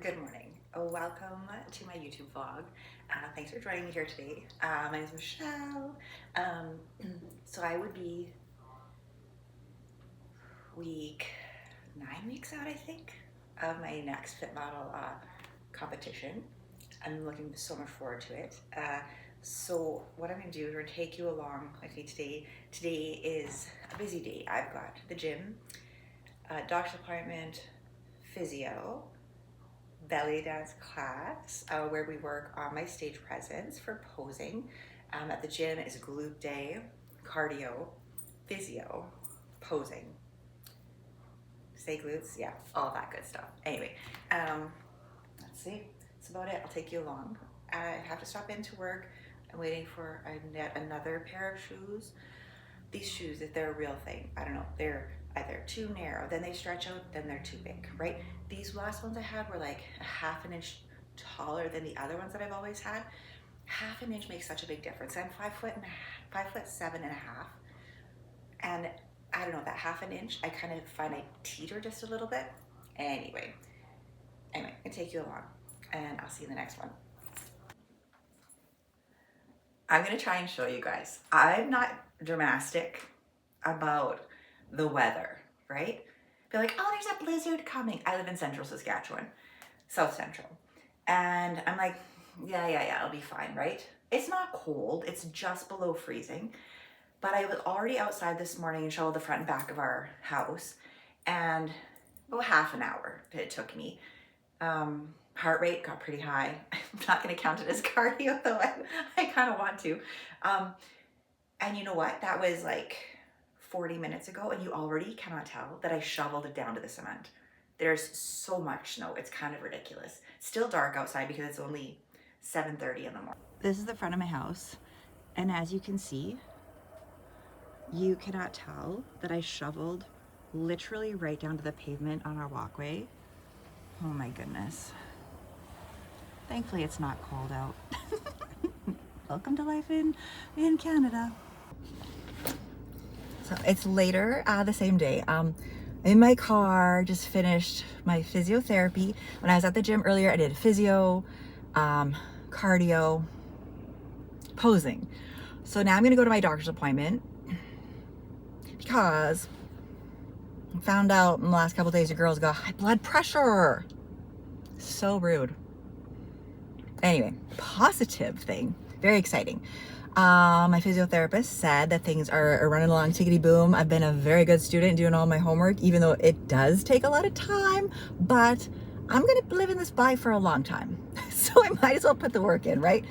Good morning. Welcome to my YouTube vlog. Thanks for joining me here today. My name is Michelle. So I would be week 9 weeks out, I think, of my next Fit Model competition. I'm looking so much forward to it. So what I'm going to do is we're going to take you along with me today. Today is a busy day. I've got the gym, doctor's appointment, physio, belly dance class where we work on my stage presence for posing. At the gym is glute day, cardio, physio, posing. Say glutes, yeah, all that good stuff. Anyway, let's see. That's about it. I'll take you along. I have to stop into work. I'm waiting for another pair of shoes. These shoes, if they're a real thing, I don't know, they're either too narrow, then they stretch out, then they're too big, right? These last ones I had were like a half an inch taller than the other ones that I've always had. Half an inch makes such a big difference. I'm 5'7.5", and I don't know, that half an inch, I kind of find I teeter just a little bit. Anyway, I'm gonna take you along, and I'll see you in the next one. I'm gonna try and show you guys. I'm not dramatic about the weather, right? Be like, oh, there's a blizzard coming. I live in central Saskatchewan, south central. And I'm like, yeah, I'll be fine, right? It's not cold, it's just below freezing. But I was already outside this morning and shoveled the front and back of our house, and about half an hour it took me. Heart rate got pretty high. I'm not gonna count it as cardio though, I kind of want to. And you know what? That was like 40 minutes ago, and you already cannot tell that I shoveled it down to the cement. There's so much snow, it's kind of ridiculous. Still dark outside because it's only 7:30 in the morning. This is the front of my house, and as you can see, you cannot tell that I shoveled literally right down to the pavement on our walkway. Oh my goodness. Thankfully it's not cold out. Welcome to life in Canada. So it's later the same day. In my car, just finished my physiotherapy. When I was at the gym earlier, I did physio, cardio, posing. So now I'm gonna go to my doctor's appointment because I found out in the last couple of days your girl's got high blood pressure. So rude. Anyway, positive thing, very exciting. My physiotherapist said that things are running along tickety boom. I've been a very good student doing all my homework, even though it does take a lot of time, but I'm gonna live in this bye for a long time. So I might as well put the work in, right?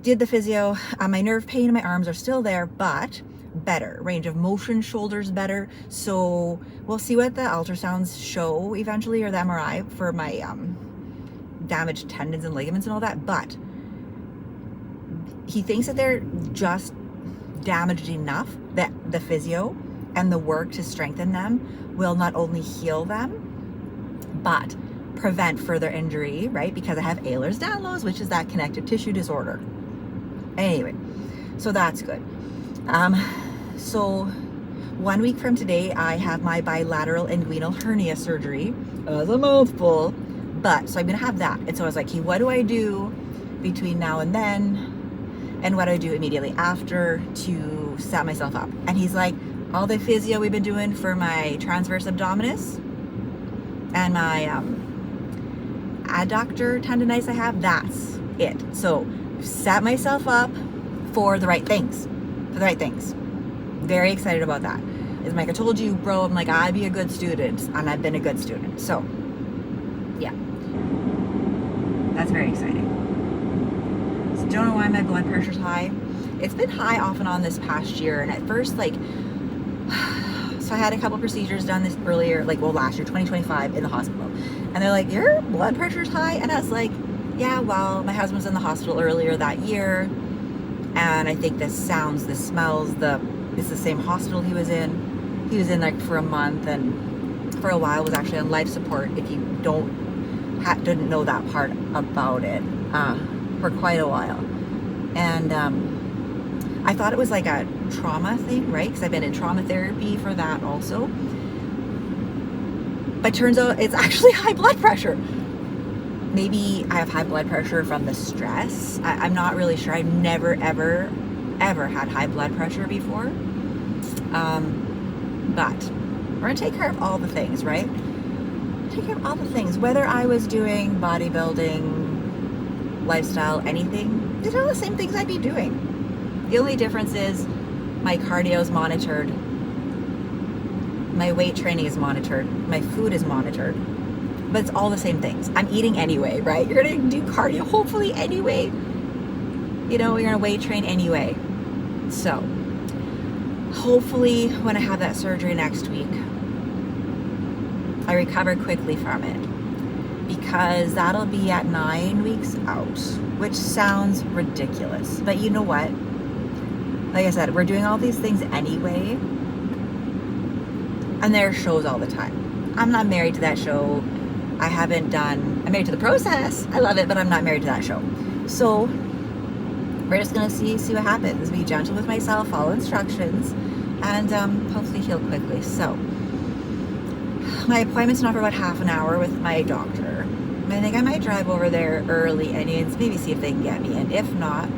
Did the physio. My nerve pain in my arms are still there, but better. Range of motion, shoulders better. So we'll see what the ultrasounds show eventually, or the MRI for my damaged tendons and ligaments and all that, but he thinks that they're just damaged enough that the physio and the work to strengthen them will not only heal them, but prevent further injury, right? Because I have Ehlers-Danlos, which is that connective tissue disorder. Anyway, so that's good. So 1 week from today, I have my bilateral inguinal hernia surgery. That's a mouthful, but so I'm gonna have that. And so I was like, hey, what do I do between now and then? And what do I do immediately after to set myself up? And he's like, all the physio we've been doing for my transverse abdominis and my adductor tendonitis I have, that's it. So set myself up for the right things, Very excited about that. As Mike, I told you, bro, I'm like, I'd be a good student, and I've been a good student. So yeah, that's very exciting. Don't know why my blood pressure's high. It's been high off and on this past year, and at first, like, so I had a couple procedures done this earlier, like, well, last year, 2025, in the hospital, and they're like, your blood pressure's high, and I was like, yeah, well, my husband was in the hospital earlier that year, and I think the sounds, the smells, it's the same hospital he was in. He was in like for a month, and for a while was actually on life support, if you didn't know that part about it. For quite a while, and I thought it was like a trauma thing, right? Because I've been in trauma therapy for that also, but turns out it's actually high blood pressure. maybe I have high blood pressure from the stress. I'm not really sure. I've never, ever, ever had high blood pressure before. But we're gonna take care of all the things, right? Take care of all the things. Whether I was doing bodybuilding, lifestyle, anything, these are the same things I'd be doing. The only difference is my cardio is monitored, my weight training is monitored, my food is monitored, but it's all the same things. I'm eating anyway, right? You're gonna do cardio hopefully anyway. You know, you're gonna weight train anyway. So hopefully when I have that surgery next week, I recover quickly from it, because that'll be at 9 weeks out, which sounds ridiculous. But you know what? Like I said, we're doing all these things anyway, and there are shows all the time. I'm not married to that show. I'm married to the process. I love it, but I'm not married to that show. So we're just gonna see what happens. Be gentle with myself, follow instructions, and hopefully heal quickly. So my appointment's not for about half an hour with my doctor. I think I might drive over there early and maybe see if they can get me in. If not,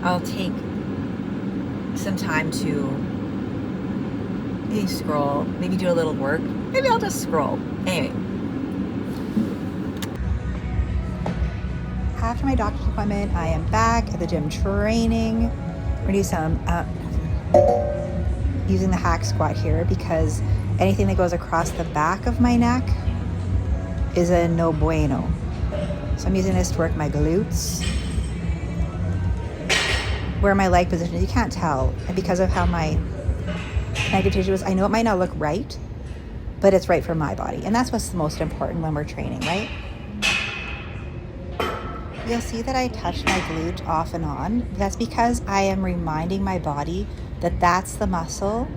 I'll take some time to maybe scroll, maybe do a little work. Maybe I'll just scroll. Anyway. After my doctor's appointment, I am back at the gym training. We're gonna do some using the hack squat here, because anything that goes across the back of my neck is a no bueno. So I'm using this to work my glutes. Where my leg position is, you can't tell. And because of how my connective tissue is, I know it might not look right, but it's right for my body. And that's what's the most important when we're training, right? You'll see that I touch my glute off and on. That's because I am reminding my body that that's the muscle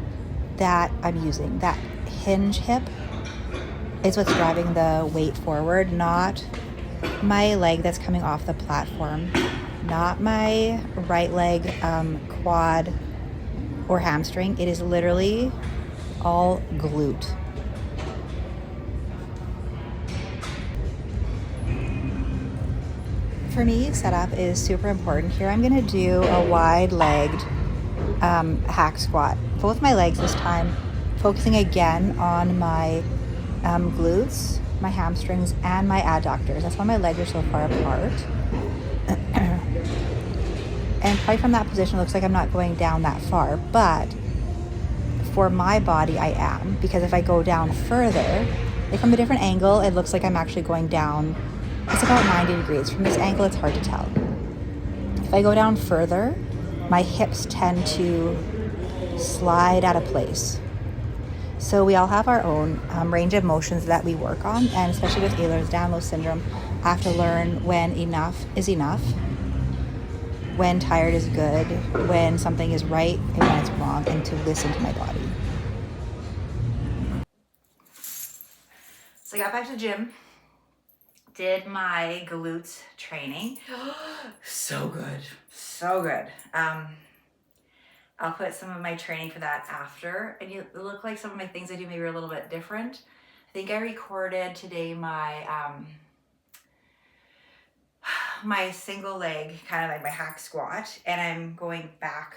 that I'm using. That hinge hip is what's driving the weight forward, not my leg that's coming off the platform, not my right leg, quad, or hamstring. It is literally all glute. For me, setup is super important. Here I'm gonna do a wide-legged hack squat. Both my legs this time, focusing again on my glutes, my hamstrings, and my adductors. That's why my legs are so far apart. And probably from that position, it looks like I'm not going down that far, but for my body, I am, because if I go down further, like from a different angle, it looks like I'm actually going down. It's about 90 degrees. From this angle, it's hard to tell. If I go down further, my hips tend to slide out of place. So we all have our own range of motions that we work on, and especially with Ehlers-Danlos syndrome, I have to learn when enough is enough, when tired is good, when something is right and when it's wrong, and to listen to my body. So I got back to the gym, did my glutes training. So good, so good. I'll put some of my training for that after, and it look like some of my things I do maybe are a little bit different. I think I recorded today my my single leg, kind of like my hack squat, and I'm going back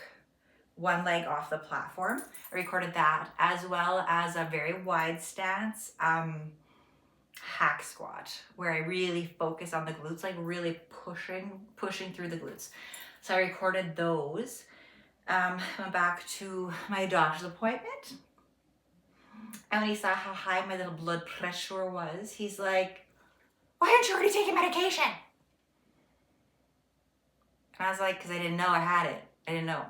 one leg off the platform. I recorded that, as well as a very wide stance hack squat, where I really focus on the glutes, like really pushing through the glutes. So I recorded those. Went back to my doctor's appointment, and when he saw how high my little blood pressure was, he's like, "Why aren't you already taking medication?" And I was like, because I didn't know I had it. I didn't know.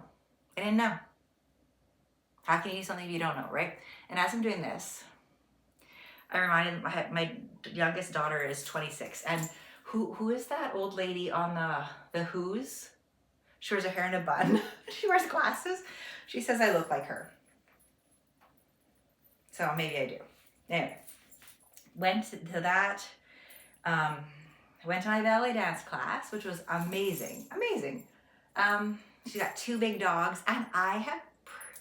How can you do something if you don't know, right? And as I'm doing this, I reminded my youngest daughter is 26, and who is that old lady on the Who's? She wears her hair in a bun. She wears glasses. She says I look like her. So maybe I do. Anyway, went to that. Went to my ballet dance class, which was amazing. She's got 2 big dogs, and I have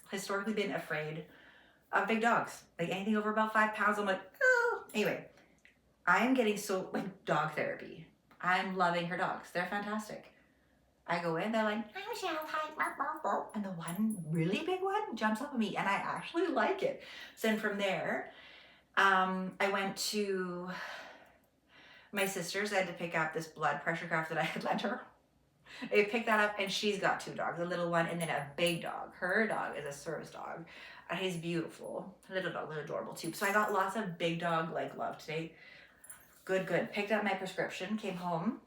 historically been afraid of big dogs. Like anything over about 5 pounds, I'm like, oh. Anyway, I am getting so, like, dog therapy. I'm loving her dogs. They're fantastic. I go in, they're like, hi Michelle, hi, and the one really big one jumps up at me, and I actually like it. So then from there, I went to my sister's. I had to pick up this blood pressure cuff that I had lent her. I picked that up, and she's got 2 dogs, a little one and then a big dog. Her dog is a service dog, and he's beautiful. Little dog, little adorable too. So I got lots of big dog like love today. Good. Picked up my prescription, came home.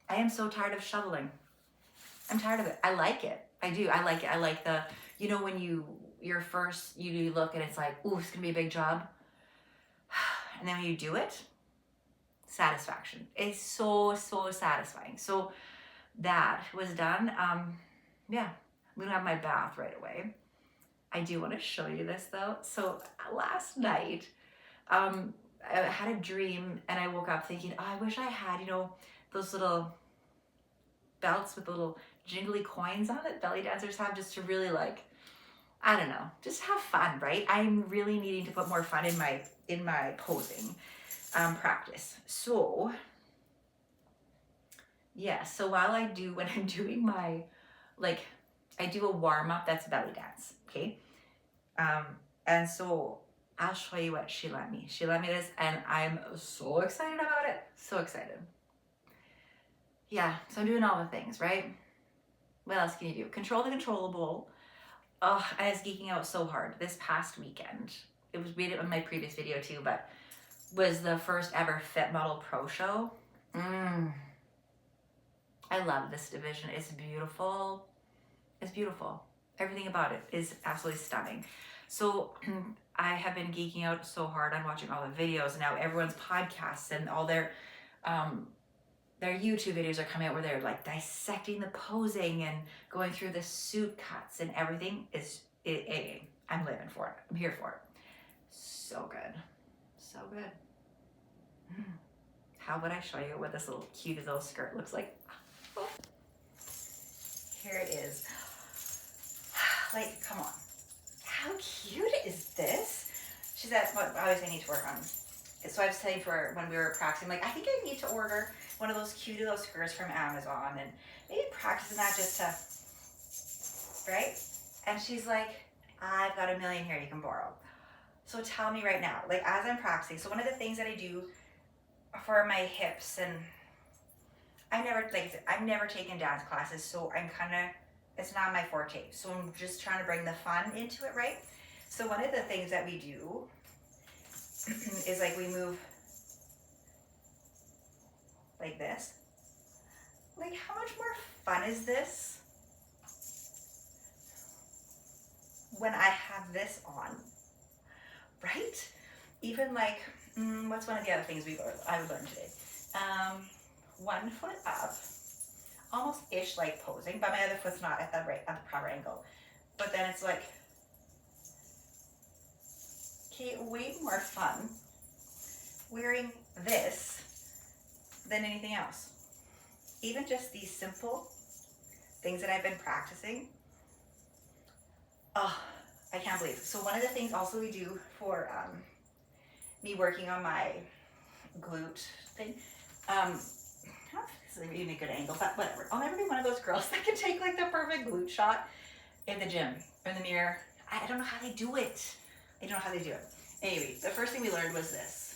I am so tired of shoveling. I'm tired of it. I like it. I do. I like it. I like the, you know, when you're first, you look and it's like, ooh, it's gonna be a big job. And then when you do it, satisfaction. It's so satisfying. So that was done. Yeah, I'm gonna have my bath right away. I do want to show you this though. So last night, I had a dream and I woke up thinking, oh, I wish I had, you know, those little belts with the little jingly coins on it belly dancers have, just to really like, I don't know, just have fun, right? I'm really needing to put more fun in my posing practice. So yeah, so while when I'm doing my, like, I do a warm-up that's belly dance, okay? And so I'll show you what she let me. She let me this, and I'm so excited about it. So excited. Yeah, so I'm doing all the things, right? What else can you do? Control the controllable. Oh, I was geeking out so hard this past weekend. It was read it in my previous video too, but was the first ever Fit Model Pro show. I love this division. It's beautiful. It's beautiful. Everything about it is absolutely stunning. So I have been geeking out so hard on watching all the videos. Now everyone's podcasts and all their YouTube videos are coming out where they're like dissecting the posing and going through the suit cuts, and everything is I'm living for it. I'm here for it. So good. So good. How would I show you what this little cute little skirt looks like? Oh. Here it is. Like, come on. How cute is this? She said, well, obviously I need to work on. So I was saying for when we were practicing, like, I think I need to order one of those cute little skirts from Amazon and maybe practicing that just to, right? And she's like, I've got 1 million here you can borrow. So tell me right now, like, as I'm practicing, so one of the things that I do for my hips, and I've never taken dance classes, so I'm kind of, it's not my forte. So I'm just trying to bring the fun into it, right? So one of the things that we do is like we move like this. Like, how much more fun is this when I have this on, right? Even like, what's one of the other things I learned today? 1 foot up, almost ish like posing, but my other foot's not at the proper angle. But then it's like, okay, way more fun wearing this than anything else. Even just these simple things that I've been practicing. Oh, I can't believe it. So one of the things also we do for me working on my glute thing, I don't know if this is even a good angle, but whatever. I'll never be one of those girls that can take like the perfect glute shot in the gym or in the mirror. I don't know how they do it. I don't know how they do it. Anyway, the first thing we learned was this.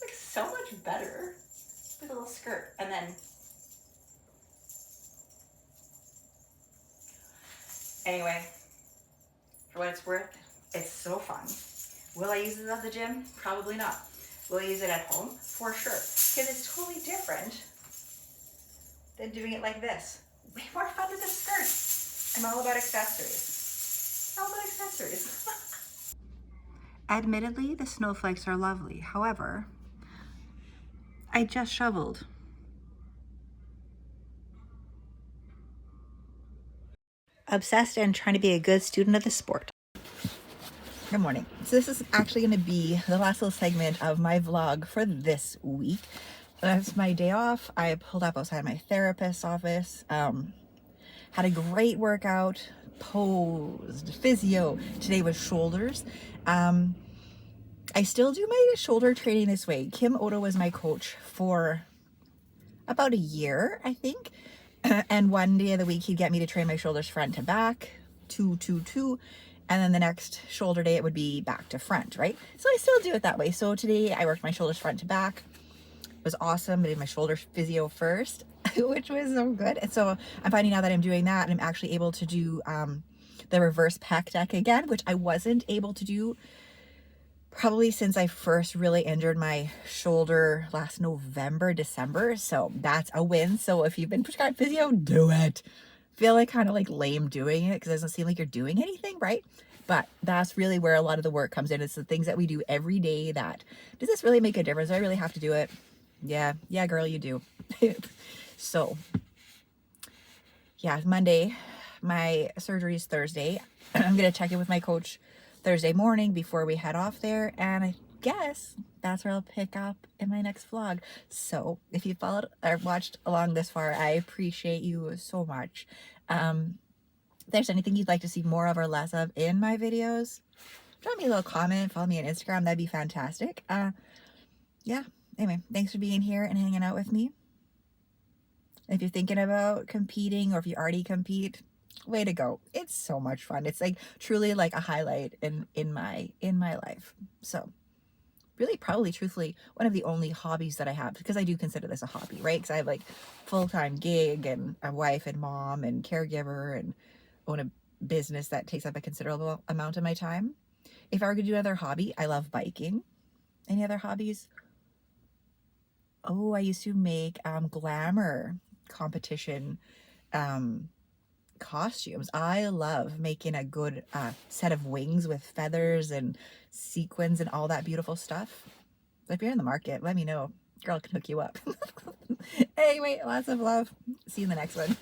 Like, so much better with a little skirt. And then, anyway, for what it's worth, it's so fun. Will I use it at the gym? Probably not. Will I use it at home? For sure. Because it's totally different than doing it like this. Way more fun with the skirt. I'm all about accessories. All about accessories. Admittedly, the snowflakes are lovely. However, I just shoveled. Obsessed and trying to be a good student of the sport. Good morning. So this is actually going to be the last little segment of my vlog for this week. That's my day off. I pulled up outside my therapist's office. Had a great workout, posed, physio. Today was shoulders. I still do my shoulder training this way. Kim Odo was my coach for about a year, I think. And one day of the week, he'd get me to train my shoulders front to back, 2, 2, 2. And then the next shoulder day, it would be back to front, right? So I still do it that way. So today I worked my shoulders front to back. It was awesome. I did my shoulder physio first, which was so good. And so I'm finding now that I'm doing that, and I'm actually able to do the reverse pec deck again, which I wasn't able to do probably since I first really injured my shoulder last November, December. So that's a win. So if you've been prescribed physio, do it. Feel like kind of like lame doing it because it doesn't seem like you're doing anything, right? But that's really where a lot of the work comes in. It's the things that we do every day that, does this really make a difference? Do I really have to do it? Yeah, girl, you do. So yeah, Monday, my surgery is Thursday. I'm going to check in with my coach Thursday morning before we head off there, and I guess that's where I'll pick up in my next vlog. So if you followed or watched along this far, I appreciate you so much. If there's anything you'd like to see more of or less of in my videos, drop me a little comment, follow me on Instagram, that'd be fantastic. Yeah, anyway, thanks for being here and hanging out with me. If you're thinking about competing, or if you already compete, way to go. It's so much fun. It's like truly like a highlight in my life. So really, probably truthfully, one of the only hobbies that I have, because I do consider this a hobby, right? Because I have like full-time gig and a wife and mom and caregiver and own a business that takes up a considerable amount of my time. If I were to do another hobby, I love biking. Any other hobbies? Oh, I used to make glamour competition costumes. I love making a good set of wings with feathers and sequins and all that beautiful stuff. If you're in the market, let me know. Girl can hook you up. Anyway, lots of love. See you in the next one.